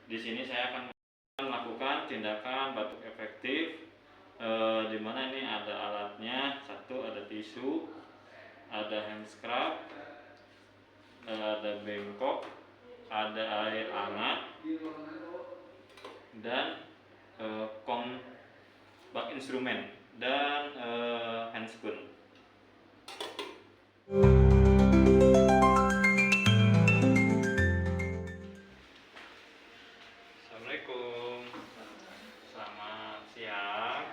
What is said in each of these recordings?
Di sini saya akan melakukan tindakan batuk efektif, di mana ini ada alatnya. Satu, ada tisu, ada hand scrub, ada bengkok, ada air hangat, dan bak instrumen dan handscoon. Assalamualaikum, selamat siang.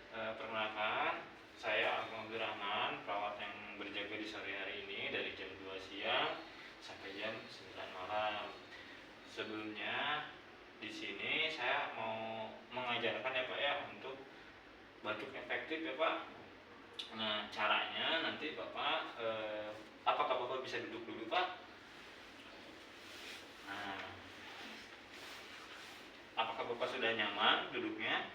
Perkenalkan, saya Agung Abdurrahman, perawat yang berjaga di sore hari ini dari jam 2 siang sampai jam 9 malam. Sebelumnya di sini saya mau mengajarkan ya Pak ya untuk batuk efektif ya Pak. Nah, caranya nanti Bapak apakah Bapak bisa duduk dulu Pak? Nah, apakah Bapak sudah nyaman duduknya?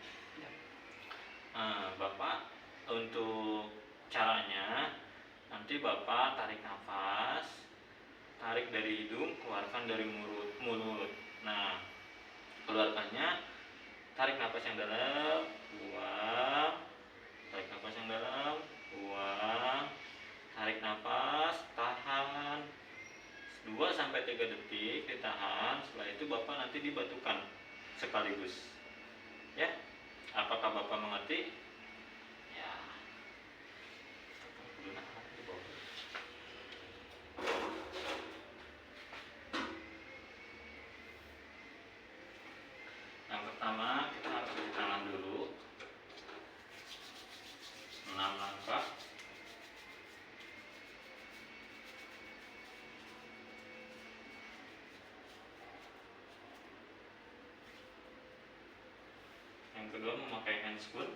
Nah, Bapak untuk caranya nanti Bapak tarik nafas, tarik dari hidung, keluarkan dari mulut. Nah, keluarkannya tarik nafas yang dalam, buang, tarik nafas yang dalam, buang, tarik nafas, tahan 2-3 detik, ditahan. Setelah itu Bapak nanti dibatukan sekaligus. Ya, apakah Bapak mengerti? Ya. Yang pertama kita harus cuci tangan dulu 6 langkah. Yang kedua memakai handscoon.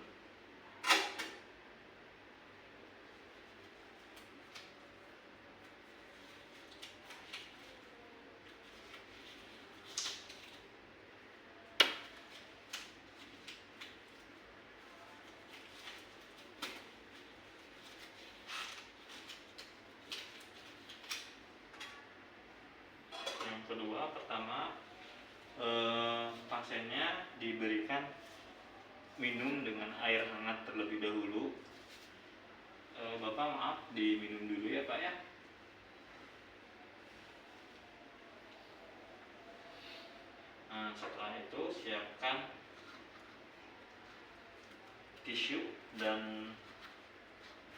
Yang kedua, pertama pasiennya diberikan minum dengan air hangat terlebih dahulu. Bapak maaf, diminum dulu ya Pak ya. Nah, setelah itu siapkan tisu dan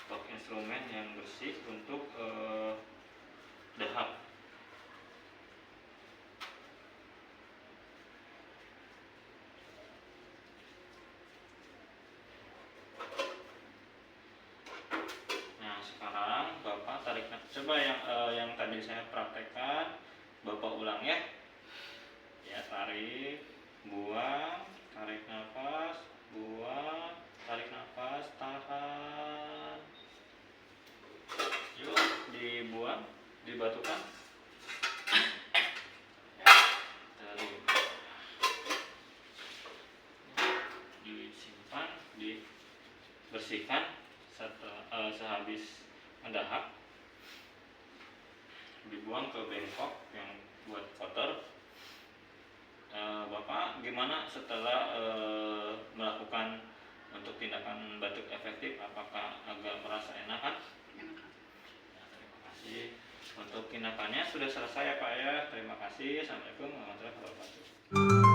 bak instrumen yang bersih untuk dahak. Nah, sekarang Bapak tarik nafas. Coba yang tadi saya praktekkan, Bapak ulang ya. Ya, tarik, buang, tarik nafas, buang, tarik nafas, tahan. Yuk, dibuang, dibatukan. Tarik, disimpan, dibersihkan sehabis mendahak. Dibuang ke bengkok yang buat kotor. Bapak gimana setelah melakukan untuk tindakan batuk efektif? Apakah agak merasa enakan? Enakan. Ya, terima kasih. Untuk tindakannya sudah selesai ya Pak ya. Terima kasih. Assalamualaikum warahmatullahi wabarakatuh.